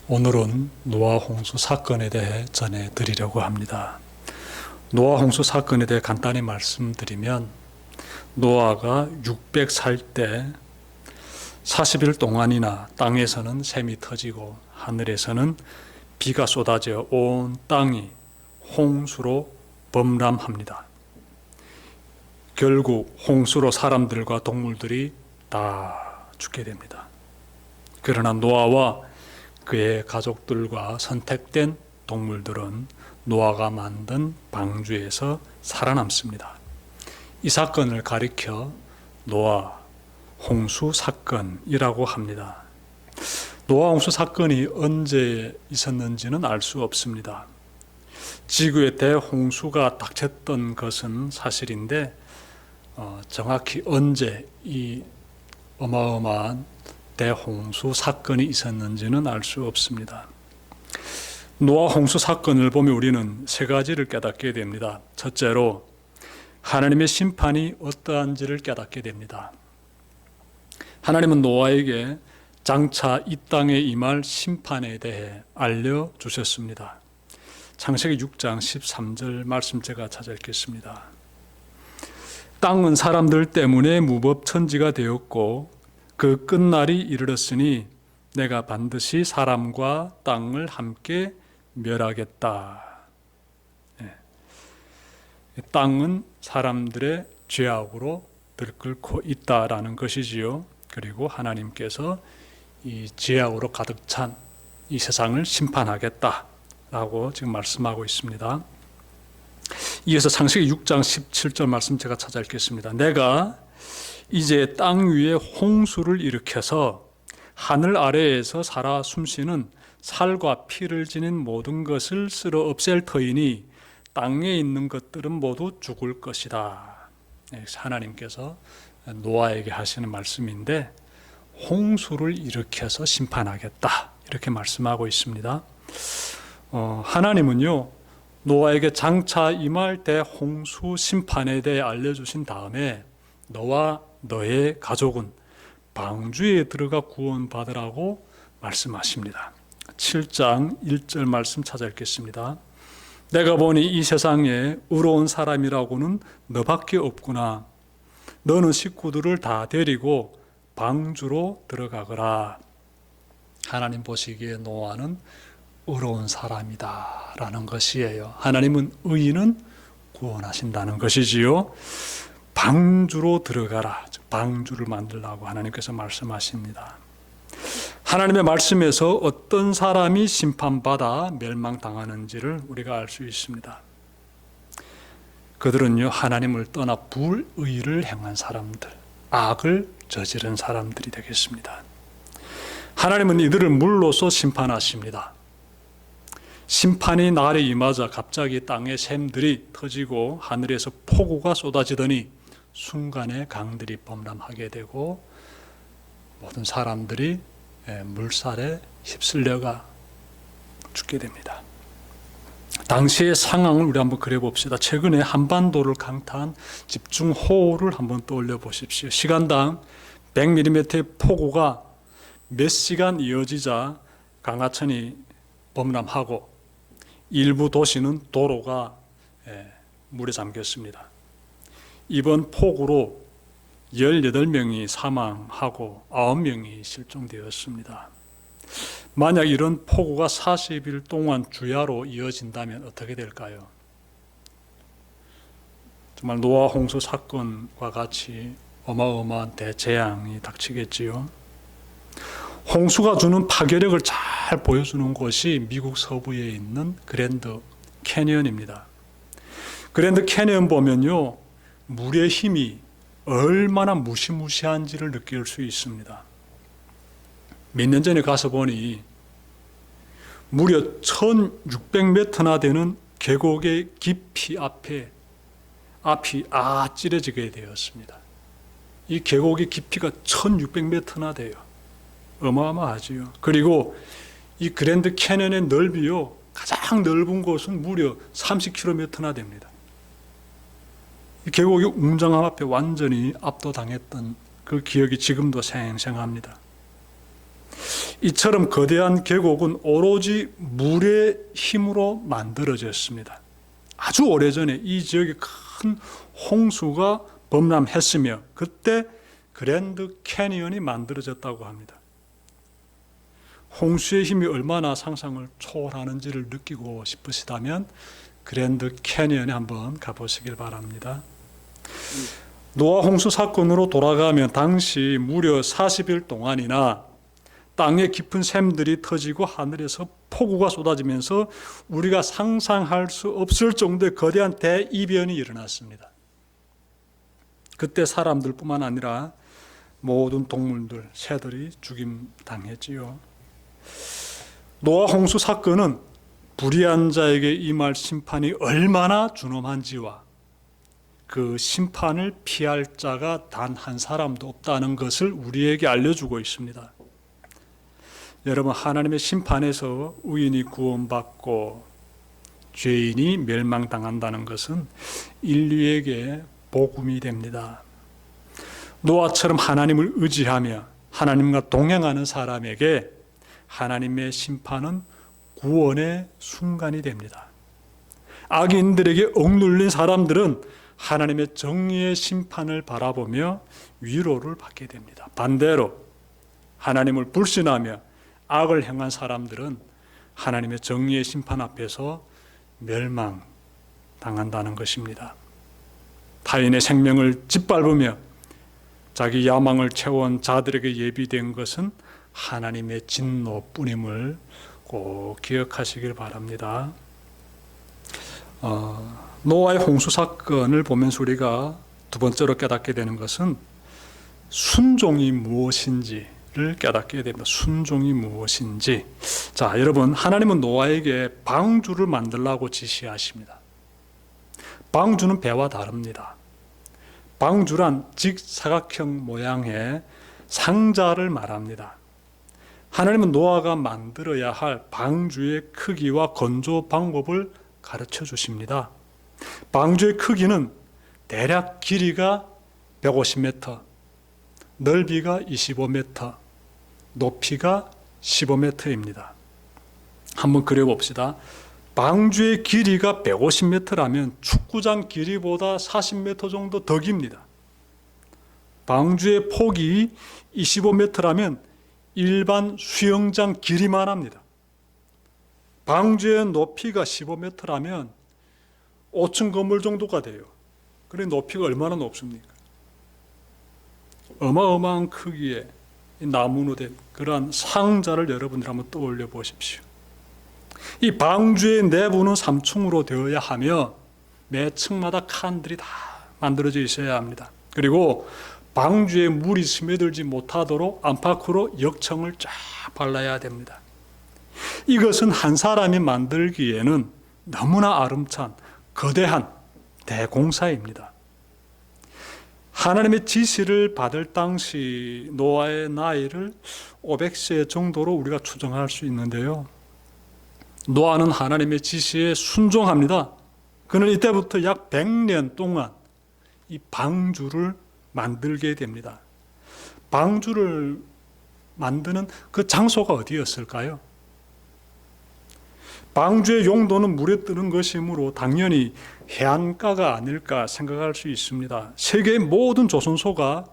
오늘은 노아 홍수 사건에 대해 전해드리려고 합니다. 노아 홍수 사건에 대해 간단히 말씀드리면, 노아가 600살 때 40일 동안이나 땅에서는 샘이 터지고 하늘에서는 비가 쏟아져 온 땅이 홍수로 범람합니다. 결국 홍수로 사람들과 동물들이 다 죽게 됩니다. 그러나 노아와 그의 가족들과 선택된 동물들은 노아가 만든 방주에서 살아남습니다. 이 사건을 가리켜 노아 홍수 사건이라고 합니다. 노아 홍수 사건이 언제 있었는지는 알 수 없습니다. 지구에 대홍수가 닥쳤던 것은 사실인데 정확히 언제 이 어마어마한 대홍수 사건이 있었는지는 알 수 없습니다. 노아 홍수 사건을 보면 우리는 세 가지를 깨닫게 됩니다. 첫째로, 하나님의 심판이 어떠한지를 깨닫게 됩니다. 하나님은 노아에게 장차 이 땅에 임할 심판에 대해 알려주셨습니다. 창세기 6장 13절 말씀 제가 찾아 읽겠습니다. 땅은 사람들 때문에 무법천지가 되었고 그 끝날이 이르렀으니 내가 반드시 사람과 땅을 함께 멸하겠다. 땅은 사람들의 죄악으로 들끓고 있다라는 것이지요. 그리고 하나님께서 이 죄악으로 가득 찬 이 세상을 심판하겠다라고 지금 말씀하고 있습니다. 이어서 창세기 6장 17절 말씀 제가 찾아 읽겠습니다. 내가 이제 땅 위에 홍수를 일으켜서 하늘 아래에서 살아 숨쉬는 살과 피를 지닌 모든 것을 쓸어 없앨 터이니 땅에 있는 것들은 모두 죽을 것이다. 하나님께서 노아에게 하시는 말씀인데, 홍수를 일으켜서 심판하겠다 이렇게 말씀하고 있습니다. 하나님은요, 노아에게 장차 임할 대홍수 심판에 대해 알려주신 다음에 너와 너의 가족은 방주에 들어가 구원받으라고 말씀하십니다. 7장 1절 말씀 찾아 읽겠습니다. 내가 보니 이 세상에 의로운 사람이라고는 너밖에 없구나. 너는 식구들을 다 데리고 방주로 들어가거라. 하나님 보시기에 노아는 의로운 사람이다 라는 것이에요. 하나님은 의인은 구원하신다는 것이지요. 방주로 들어가라. 방주를 만들라고 하나님께서 말씀하십니다. 하나님의 말씀에서 어떤 사람이 심판받아 멸망당하는지를 우리가 알 수 있습니다. 그들은요, 하나님을 떠나 불의를 행한 사람들, 악을 저지른 사람들이 되겠습니다. 하나님은 이들을 물로서 심판하십니다. 심판이 날에 임하자 갑자기 땅에 샘들이 터지고 하늘에서 폭우가 쏟아지더니 순간에 강들이 범람하게 되고 모든 사람들이 물살에 휩쓸려가 죽게 됩니다. 당시의 상황을 우리 한번 그려봅시다. 최근에 한반도를 강타한 집중호우를 한번 떠올려 보십시오. 시간당 100mm의 폭우가 몇 시간 이어지자 강하천이 범람하고 일부 도시는 도로가 물에 잠겼습니다. 이번 폭우로 18명이 사망하고 9명이 실종되었습니다. 만약 이런 폭우가 40일 동안 주야로 이어진다면 어떻게 될까요? 정말 노아 홍수 사건과 같이 어마어마한 대재앙이 닥치겠지요. 홍수가 주는 파괴력을 잘 보여주는 곳이 미국 서부에 있는 그랜드 캐니언입니다. 그랜드 캐니언 보면요, 물의 힘이 얼마나 무시무시한지를 느낄 수 있습니다. 몇 년 전에 가서 보니 무려 1600m나 되는 계곡의 깊이 앞이 찌러지게 되었습니다. 이 계곡의 깊이가 1600m나 돼요. 어마어마하지요. 그리고 이 그랜드 캐년의 넓이요, 가장 넓은 곳은 무려 30km나 됩니다. 이 계곡의 웅장함 앞에 완전히 압도당했던 그 기억이 지금도 생생합니다. 이처럼 거대한 계곡은 오로지 물의 힘으로 만들어졌습니다. 아주 오래전에 이 지역에 큰 홍수가 범람했으며 그때 그랜드 캐니언이 만들어졌다고 합니다. 홍수의 힘이 얼마나 상상을 초월하는지를 느끼고 싶으시다면 그랜드 캐니언에 한번 가보시길 바랍니다. 노아 홍수 사건으로 돌아가면 당시 무려 40일 동안이나 땅에 깊은 샘들이 터지고 하늘에서 폭우가 쏟아지면서 우리가 상상할 수 없을 정도의 거대한 대이변이 일어났습니다. 그때 사람들뿐만 아니라 모든 동물들, 새들이 죽임당했지요. 노아 홍수 사건은 불의한 자에게 임할 심판이 얼마나 준엄한지와 그 심판을 피할 자가 단 한 사람도 없다는 것을 우리에게 알려주고 있습니다. 여러분, 하나님의 심판에서 의인이 구원받고 죄인이 멸망당한다는 것은 인류에게 복음이 됩니다. 노아처럼 하나님을 의지하며 하나님과 동행하는 사람에게 하나님의 심판은 구원의 순간이 됩니다. 악인들에게 억눌린 사람들은 하나님의 정의의 심판을 바라보며 위로를 받게 됩니다. 반대로 하나님을 불신하며 악을 행한 사람들은 하나님의 정의의 심판 앞에서 멸망당한다는 것입니다. 타인의 생명을 짓밟으며 자기 야망을 채워온 자들에게 예비된 것은 하나님의 진노뿐임을 꼭 기억하시길 바랍니다. 노아의 홍수 사건을 보면서 우리가 두 번째로 깨닫게 되는 것은 순종이 무엇인지를 깨닫게 됩니다. 순종이 무엇인지. 자, 여러분, 하나님은 노아에게 방주를 만들라고 지시하십니다. 방주는 배와 다릅니다. 방주란 직사각형 모양의 상자를 말합니다. 하나님은 노아가 만들어야 할 방주의 크기와 건조 방법을 가르쳐 주십니다. 방주의 크기는 대략 길이가 150m, 넓이가 25m, 높이가 15m입니다. 한번 그려봅시다. 방주의 길이가 150m라면 축구장 길이보다 40m 정도 더 깁니다. 방주의 폭이 25m라면 일반 수영장 길이만 합니다. 방주의 높이가 15m라면 5층 건물 정도가 돼요. 그래 높이가 얼마나 높습니까? 어마어마한 크기의 나무로 된 그러한 상자를 여러분들 한번 떠올려 보십시오. 이 방주의 내부는 3층으로 되어야 하며 매 층마다 칸들이 다 만들어져 있어야 합니다. 그리고 방주에 물이 스며들지 못하도록 안팎으로 역청을 쫙 발라야 됩니다. 이것은 한 사람이 만들기에는 너무나 아름찬 거대한 대공사입니다. 하나님의 지시를 받을 당시 노아의 나이를 500세 정도로 우리가 추정할 수 있는데요. 노아는 하나님의 지시에 순종합니다. 그는 이때부터 약 100년 동안 이 방주를 만들게 됩니다. 방주를 만드는 그 장소가 어디였을까요? 방주의 용도는 물에 뜨는 것이므로 당연히 해안가가 아닐까 생각할 수 있습니다. 세계의 모든 조선소가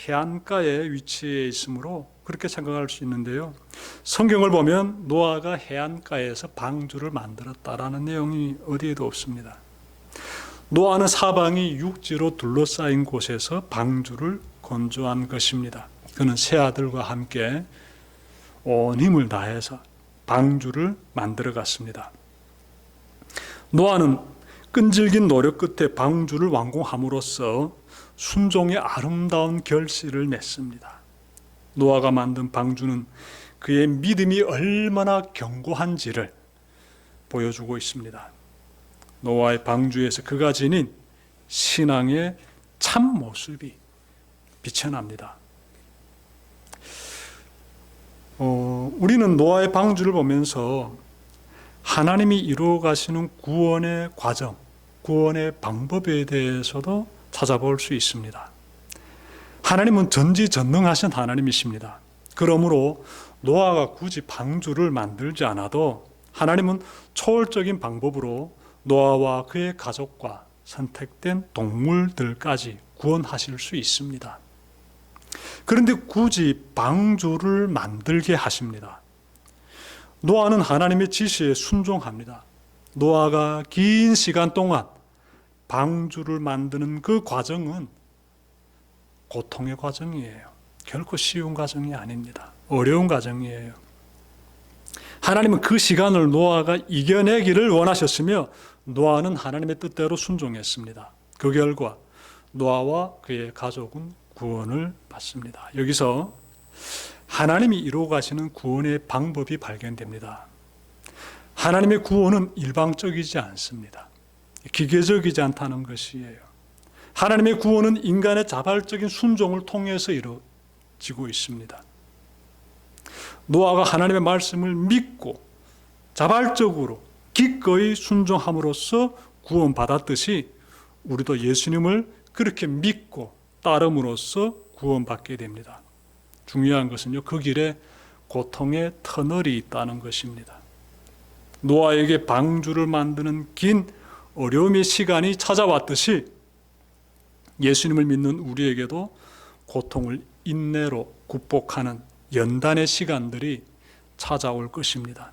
해안가에 위치해 있으므로 그렇게 생각할 수 있는데요. 성경을 보면 노아가 해안가에서 방주를 만들었다라는 내용이 어디에도 없습니다. 노아는 사방이 육지로 둘러싸인 곳에서 방주를 건조한 것입니다. 그는 세 아들과 함께 온 힘을 다해서 방주를 만들어 갔습니다. 노아는 끈질긴 노력 끝에 방주를 완공함으로써 순종의 아름다운 결실을 냈습니다. 노아가 만든 방주는 그의 믿음이 얼마나 견고한지를 보여주고 있습니다. 노아의 방주에서 그가 지닌 신앙의 참 모습이 비춰납니다. 우리는 노아의 방주를 보면서 하나님이 이루어 가시는 구원의 과정, 구원의 방법에 대해서도 찾아볼 수 있습니다. 하나님은 전지전능하신 하나님이십니다. 그러므로 노아가 굳이 방주를 만들지 않아도 하나님은 초월적인 방법으로 노아와 그의 가족과 선택된 동물들까지 구원하실 수 있습니다. 그런데 굳이 방주를 만들게 하십니다. 노아는 하나님의 지시에 순종합니다. 노아가 긴 시간 동안 방주를 만드는 그 과정은 고통의 과정이에요. 결코 쉬운 과정이 아닙니다. 어려운 과정이에요. 하나님은 그 시간을 노아가 이겨내기를 원하셨으며 노아는 하나님의 뜻대로 순종했습니다. 그 결과 노아와 그의 가족은 구원을 받습니다. 여기서 하나님이 이루어 가시는 구원의 방법이 발견됩니다. 하나님의 구원은 일방적이지 않습니다. 기계적이지 않다는 것이에요. 하나님의 구원은 인간의 자발적인 순종을 통해서 이루어지고 있습니다. 노아가 하나님의 말씀을 믿고 자발적으로 기꺼이 순종함으로써 구원받았듯이 우리도 예수님을 그렇게 믿고 따름으로써 구원받게 됩니다. 중요한 것은요, 그 길에 고통의 터널이 있다는 것입니다. 노아에게 방주를 만드는 긴 어려움의 시간이 찾아왔듯이 예수님을 믿는 우리에게도 고통을 인내로 극복하는 연단의 시간들이 찾아올 것입니다.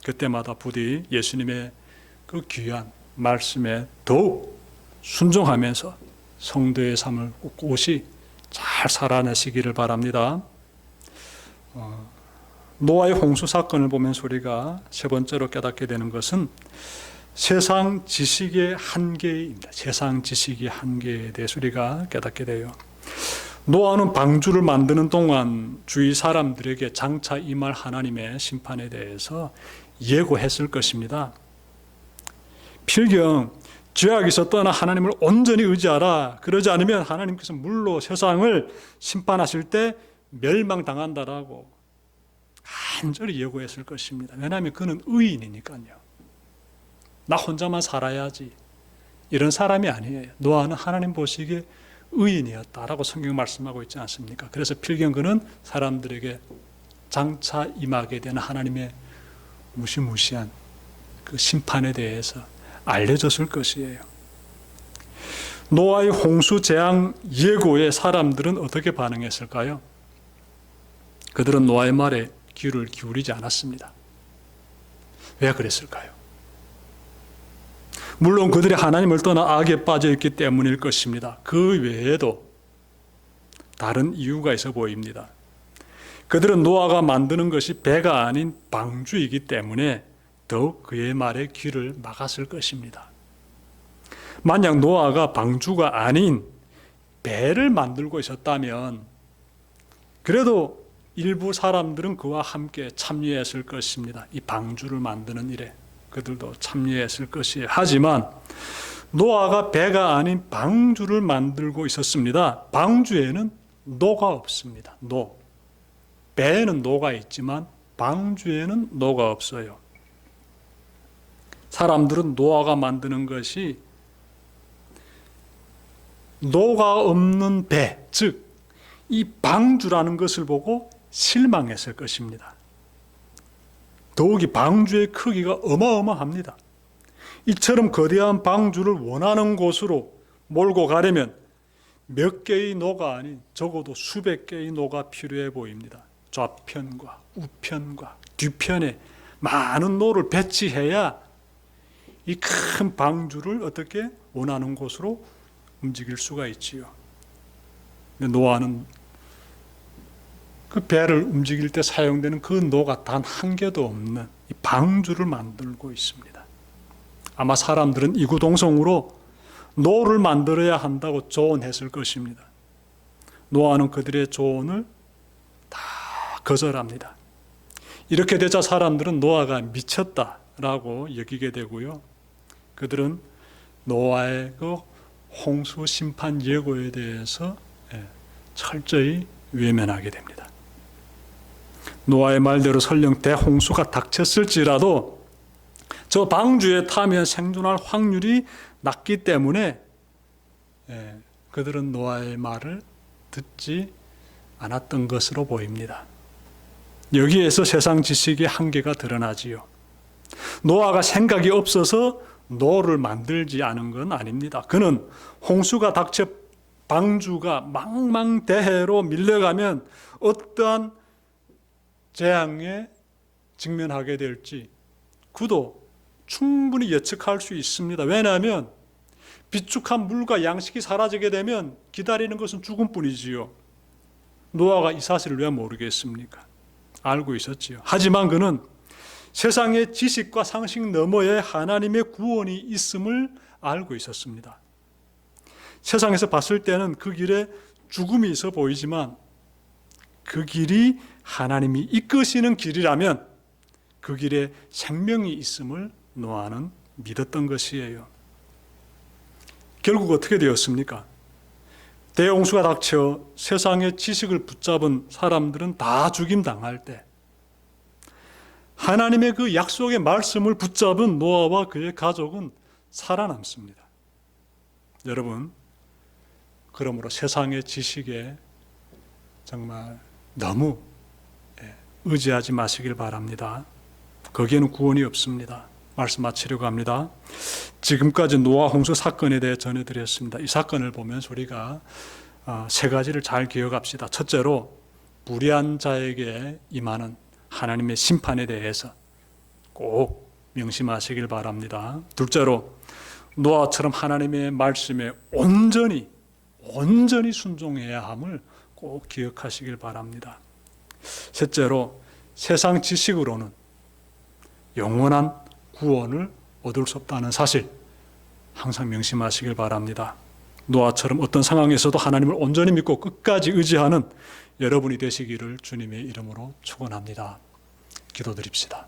그때마다 부디 예수님의 그 귀한 말씀에 더욱 순종하면서 성도의 삶을 꿋꿋이 잘 살아내시기를 바랍니다. 노아의 홍수 사건을 보면서 우리가 세 번째로 깨닫게 되는 것은 세상 지식의 한계입니다. 세상 지식의 한계에 대해서 우리가 깨닫게 돼요. 노아는 방주를 만드는 동안 주위 사람들에게 장차 임할 하나님의 심판에 대해서 예고했을 것입니다. 필경 죄악에서 떠나 하나님을 온전히 의지하라. 그러지 않으면 하나님께서 물로 세상을 심판하실 때 멸망당한다라고 간절히 예고했을 것입니다. 왜냐하면 그는 의인이니까요. 나 혼자만 살아야지 이런 사람이 아니에요. 노아는 하나님 보시기에 의인이었다라고 성경 말씀하고 있지 않습니까? 그래서 필경 그는 사람들에게 장차 임하게 되는 하나님의 무시무시한 그 심판에 대해서 알려졌을 것이에요. 노아의 홍수 재앙 예고에 사람들은 어떻게 반응했을까요? 그들은 노아의 말에 귀를 기울이지 않았습니다. 왜 그랬을까요? 물론 그들이 하나님을 떠나 악에 빠져 있기 때문일 것입니다. 그 외에도 다른 이유가 있어 보입니다. 그들은 노아가 만드는 것이 배가 아닌 방주이기 때문에 더욱 그의 말에 귀를 막았을 것입니다. 만약 노아가 방주가 아닌 배를 만들고 있었다면 그래도 일부 사람들은 그와 함께 참여했을 것입니다. 이 방주를 만드는 일에 그들도 참여했을 것이에요. 하지만 노아가 배가 아닌 방주를 만들고 있었습니다. 방주에는 노가 없습니다. 배에는 노가 있지만 방주에는 노가 없어요. 사람들은 노아가 만드는 것이 노가 없는 배, 즉 이 방주라는 것을 보고 실망했을 것입니다. 더욱이 방주의 크기가 어마어마합니다. 이처럼 거대한 방주를 원하는 곳으로 몰고 가려면 몇 개의 노가 아닌 적어도 수백 개의 노가 필요해 보입니다. 좌편과 우편과 뒤편에 많은 노를 배치해야 이 큰 방주를 어떻게 원하는 곳으로 움직일 수가 있지요. 노아는 그 배를 움직일 때 사용되는 그 노가 단 한 개도 없는 이 방주를 만들고 있습니다. 아마 사람들은 이구동성으로 노를 만들어야 한다고 조언했을 것입니다. 노아는 그들의 조언을 다 거절합니다. 이렇게 되자 사람들은 노아가 미쳤다라고 여기게 되고요. 그들은 노아의 그 홍수 심판 예고에 대해서 철저히 외면하게 됩니다. 노아의 말대로 설령 대홍수가 닥쳤을지라도 저 방주에 타면 생존할 확률이 낮기 때문에 그들은 노아의 말을 듣지 않았던 것으로 보입니다. 여기에서 세상 지식의 한계가 드러나지요. 노아가 생각이 없어서 노를 만들지 않은 건 아닙니다. 그는 홍수가 닥쳐 방주가 망망대해로 밀려가면 어떠한 재앙에 직면하게 될지 그도 충분히 예측할 수 있습니다. 왜냐하면 비축한 물과 양식이 사라지게 되면 기다리는 것은 죽음뿐이지요. 노아가 이 사실을 왜 모르겠습니까? 알고 있었지요. 하지만 그는 세상의 지식과 상식 너머에 하나님의 구원이 있음을 알고 있었습니다. 세상에서 봤을 때는 그 길에 죽음이 있어 보이지만 그 길이 하나님이 이끄시는 길이라면 그 길에 생명이 있음을 노아는 믿었던 것이에요. 결국 어떻게 되었습니까? 대홍수가 닥쳐 세상의 지식을 붙잡은 사람들은 다 죽임당할 때 하나님의 그 약속의 말씀을 붙잡은 노아와 그의 가족은 살아남습니다. 여러분, 그러므로 세상의 지식에 정말 너무 의지하지 마시길 바랍니다. 거기에는 구원이 없습니다. 말씀 마치려고 합니다. 지금까지 노아 홍수 사건에 대해 전해드렸습니다. 이 사건을 보면서 우리가 세 가지를 잘 기억합시다. 첫째로 불의한 자에게 임하는 하나님의 심판에 대해서 꼭 명심하시길 바랍니다. 둘째로 노아처럼 하나님의 말씀에 온전히 순종해야 함을 꼭 기억하시길 바랍니다. 셋째로 세상 지식으로는 영원한 구원을 얻을 수 없다는 사실 항상 명심하시길 바랍니다. 노아처럼 어떤 상황에서도 하나님을 온전히 믿고 끝까지 의지하는 여러분이 되시기를 주님의 이름으로 축원합니다. 기도드립시다.